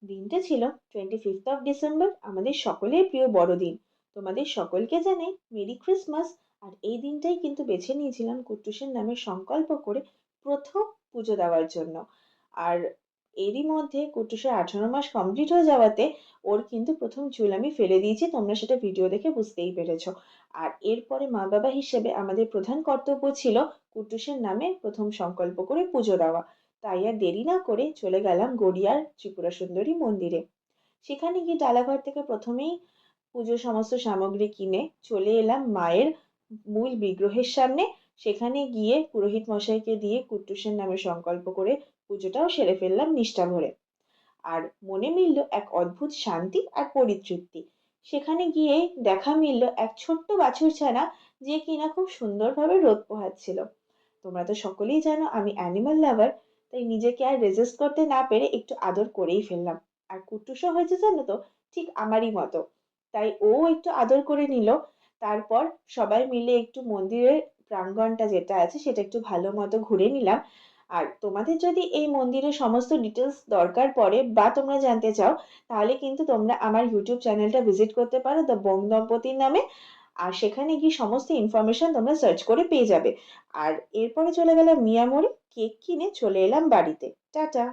দিনটা ছিল 25 ডিসেম্বর, আমাদের সকলের প্রিয় বড়দিন। তোমাদের সকলকে জানাই মেরি ক্রিসমাস। আর এই দিনটাই কিন্তু বেছে নিয়েছিলাম কুট্টুসের নামে সংকল্প করে প্রথম পুজো দেওয়ার জন্য। আর এরই মধ্যে কুট্টুসের 18 মাস কমপ্লিট হয়ে যাওয়াতে ওর কিন্তু প্রথম চুল আমি ফেলে দিয়েছি, তোমরা সেটা ভিডিও দেখে বুঝতেই পেরেছো। আর এরপরে মা বাবা হিসেবে আমাদের প্রধান কর্তব্য ছিল কুট্টুসের নামে প্রথম সংকল্প করে পুজো দেওয়া। তাই আর দেরি না করে চলে গেলাম গড়িয়ার ত্রিপুরা সুন্দরী মন্দিরে। সেখানে গিয়ে ডালাঘর থেকে প্রথমেই পুজোর সমস্ত সামগ্রী কিনে চলে এলাম মায়ের মূল বিগ্রহের সামনে। সেখানে গিয়ে পুরোহিত মশাইকে দিয়ে কুট্টুসের নামে সংকল্প করে পুজোটাও সেরে ফেললাম নিষ্ঠা ভরে। আর মনে মিলল এক অদ্ভুত শান্তি আর পরিতৃপ্তি। সেখানে গিয়ে দেখা মিলল এক ছোট্ট বাছুর ছানা, যে কিনা খুব সুন্দরভাবে রোদ পোহাচ্ছিল। তোমরা তো সকলেই জানো আমি অ্যানিমাল লাভার, তাই নিজেকে আর রেজিস্ট করতে না পেরে একটু আদর করেই ফেললাম। আর কুট্টুসও হয়েছে জানো তো, ঠিক আমারই মতো। তাই ও একটু আদর করে নিল। তারপর সবাই মিলে একটু মন্দিরের প্রাঙ্গণটা যেটা আছে সেটা একটু ভালো মতো ঘুরে নিলাম। আর তোমাদের যদি এই মন্দিরের সমস্ত ডিটেলস দরকার পড়ে বা তোমরা জানতে চাও, তাহলে কিন্তু তোমরা আমার ইউটিউব চ্যানেলটা ভিজিট করতে পারো দ্য বং দম্পতির নামে। আর সেখানে গিয়ে সমস্ত ইনফরমেশন তোমরা সার্চ করে পেয়ে যাবে। আর এরপরে চলে গেলাম মিয়ামোড়ে, কেক কিনে চলে এলাম বাড়িতে। টাটা।